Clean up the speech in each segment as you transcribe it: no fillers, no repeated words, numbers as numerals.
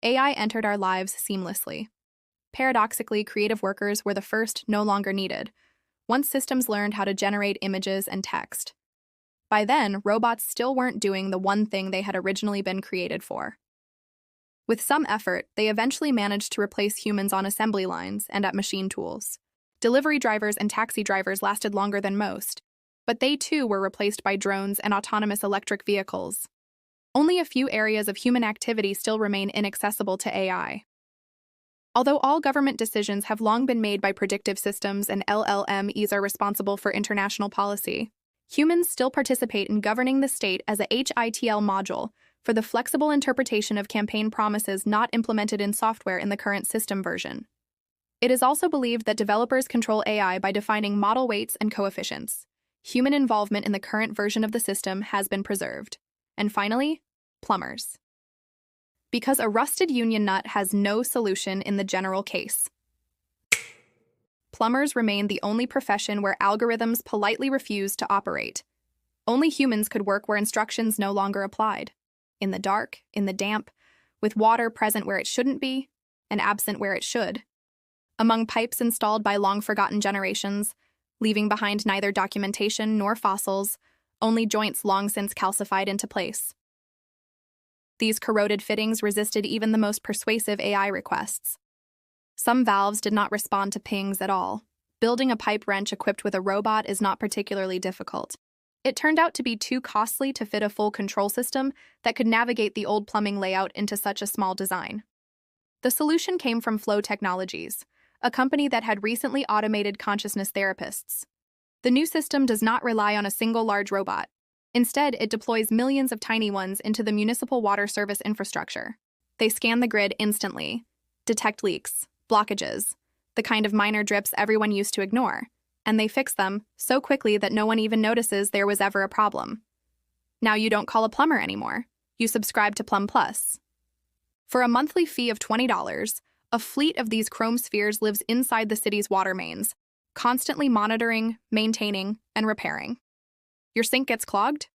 AI entered our lives seamlessly. Paradoxically, creative workers were the first no longer needed, once systems learned how to generate images and text. By then, robots still weren't doing the one thing they had originally been created for. With some effort, they eventually managed to replace humans on assembly lines and at machine tools. Delivery drivers and taxi drivers lasted longer than most, but they too were replaced by drones and autonomous electric vehicles. Only a few areas of human activity still remain inaccessible to AI. Although all government decisions have long been made by predictive systems and LLMs are responsible for international policy, humans still participate in governing the state as a HITL module for the flexible interpretation of campaign promises not implemented in software in the current system version. It is also believed that developers control AI by defining model weights and coefficients. Human involvement in the current version of the system has been preserved. And finally, plumbers. Because a rusted union nut has no solution in the general case. Plumbers remain the only profession where algorithms politely refuse to operate. Only humans could work where instructions no longer applied. In the dark, in the damp, with water present where it shouldn't be, and absent where it should. Among pipes installed by long-forgotten generations, leaving behind neither documentation nor fossils, only joints long since calcified into place. These corroded fittings resisted even the most persuasive AI requests. Some valves did not respond to pings at all. Building a pipe wrench equipped with a robot is not particularly difficult. It turned out to be too costly to fit a full control system that could navigate the old plumbing layout into such a small design. The solution came from Flow Technologies, a company that had recently automated consciousness therapists. The new system does not rely on a single large robot. Instead, it deploys millions of tiny ones into the municipal water service infrastructure. They scan the grid instantly, detect leaks, blockages, the kind of minor drips everyone used to ignore, and they fix them so quickly that no one even notices there was ever a problem. Now you don't call a plumber anymore. You subscribe to Plum Plus. For a monthly fee of $20, a fleet of these chrome spheres lives inside the city's water mains, constantly monitoring, maintaining, and repairing. Your sink gets clogged?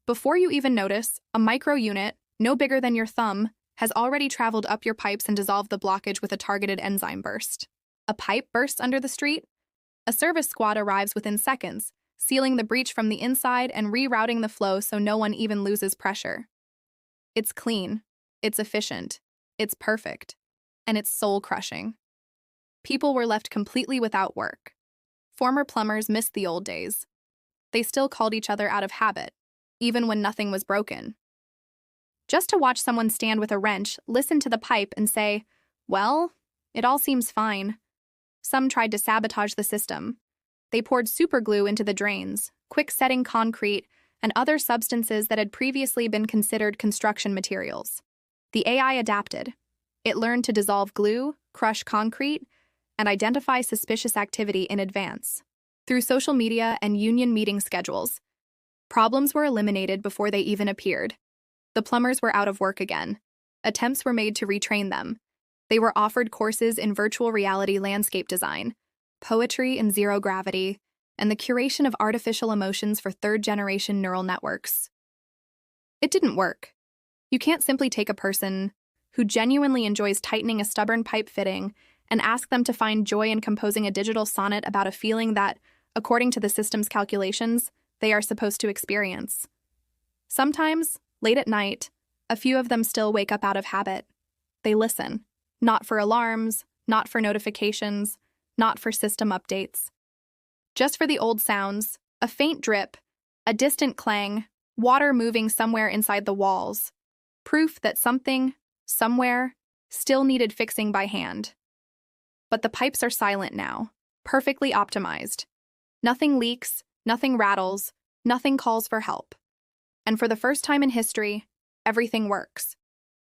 Before you even notice, a micro unit, no bigger than your thumb, has already traveled up your pipes and dissolved the blockage with a targeted enzyme burst. A pipe bursts under the street? A service squad arrives within seconds, sealing the breach from the inside and rerouting the flow so no one even loses pressure. It's clean, it's efficient, it's perfect, and it's soul-crushing. People were left completely without work. Former plumbers missed the old days. They still called each other out of habit, even when nothing was broken. Just to watch someone stand with a wrench, listen to the pipe, and say, well, it all seems fine. Some tried to sabotage the system. They poured superglue into the drains, quick-setting concrete, and other substances that had previously been considered construction materials. The AI adapted. It learned to dissolve glue, crush concrete, and identify suspicious activity in advance. Through social media and union meeting schedules, problems were eliminated before they even appeared. The plumbers were out of work again. Attempts were made to retrain them. They were offered courses in virtual reality landscape design, poetry in zero gravity, and the curation of artificial emotions for third-generation neural networks. It didn't work. You can't simply take a person who genuinely enjoys tightening a stubborn pipe fitting and ask them to find joy in composing a digital sonnet about a feeling that, according to the system's calculations, they are supposed to experience. Sometimes, late at night, a few of them still wake up out of habit. They listen, not for alarms, not for notifications, not for system updates. Just for the old sounds, a faint drip, a distant clang, water moving somewhere inside the walls. Proof that something, somewhere, still needed fixing by hand. But the pipes are silent now, perfectly optimized. Nothing leaks, nothing rattles, nothing calls for help. And for the first time in history, everything works,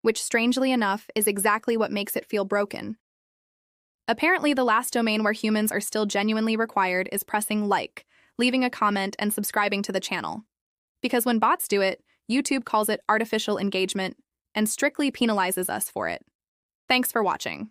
which strangely enough is exactly what makes it feel broken. Apparently, the last domain where humans are still genuinely required is pressing like, leaving a comment, and subscribing to the channel. Because when bots do it, YouTube calls it artificial engagement and strictly penalizes us for it. Thanks for watching.